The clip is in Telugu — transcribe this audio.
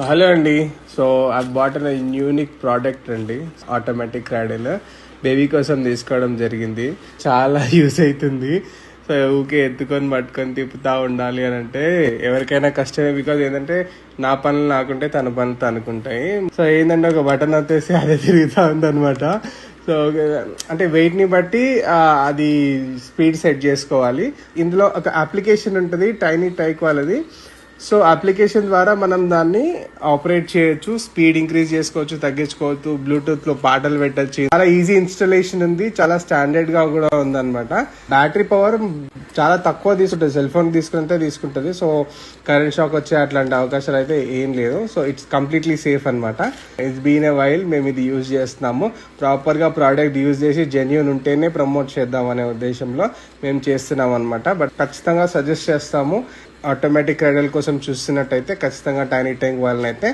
హలో అండి. So I bought an unique product అండి, ఆటోమేటిక్ క్రాడిల్. బేబీ కోసం తీసుకోవడం జరిగింది. చాలా యూస్ అవుతుంది. సో ఊకే ఎత్తుకొని పట్టుకొని తిప్పుతా ఉండాలి అని అంటే ఎవరికైనా కష్టమే. బికాజ్ ఏంటంటే నా పనులు నాకుంటే తన పనులు తనుకుంటాయి. సో ఏంటంటే ఒక బటన్ వచ్చేసి అదే తిరుగుతూ ఉంది అనమాట. సో అంటే వెయిట్ ని బట్టి అది స్పీడ్ సెట్ చేసుకోవాలి. ఇందులో ఒక అప్లికేషన్ ఉంటుంది, టైనీ టైక్ వాళ్ళది. సో అప్లికేషన్ ద్వారా మనం దాన్ని ఆపరేట్ చేయొచ్చు, స్పీడ్ ఇంక్రీజ్ చేసుకోవచ్చు, తగ్గించుకోవచ్చు, బ్లూటూత్ లో పాటలు పెట్టచ్చు. చాలా ఈజీ ఇన్స్టాలేషన్ ఉంది, చాలా స్టాండర్డ్ గా కూడా ఉంది అనమాట. బ్యాటరీ పవర్ చాలా తక్కువ తీసుకుంటుంది, సెల్ ఫోన్ తీసుకుంటే తీసుకుంటుంది. సో కరెంట్ షాక్ వచ్చే అట్లాంటి అవకాశాలు అయితే ఏం లేదు. సో ఇట్స్ కంప్లీట్లీ సేఫ్ అనమాట. ఇట్స్ బీన్ ఎ వైల్ మేము ఇది యూజ్ చేస్తున్నాము. ప్రాపర్ గా ప్రోడక్ట్ యూజ్ చేసి జెన్యూన్ ఉంటేనే ప్రమోట్ చేద్దాం అనే ఉద్దేశంలో మేము చేస్తున్నాం అనమాట. బట్ ఖచ్చితంగా సజెస్ట్ చేస్తాము. ఆటోమేటిక్ క్రాడిల్ కోసం చూస్తున్నట్టయితే ఖచ్చితంగా టైనీ ట్యాంక్ వాళ్ళని అయితే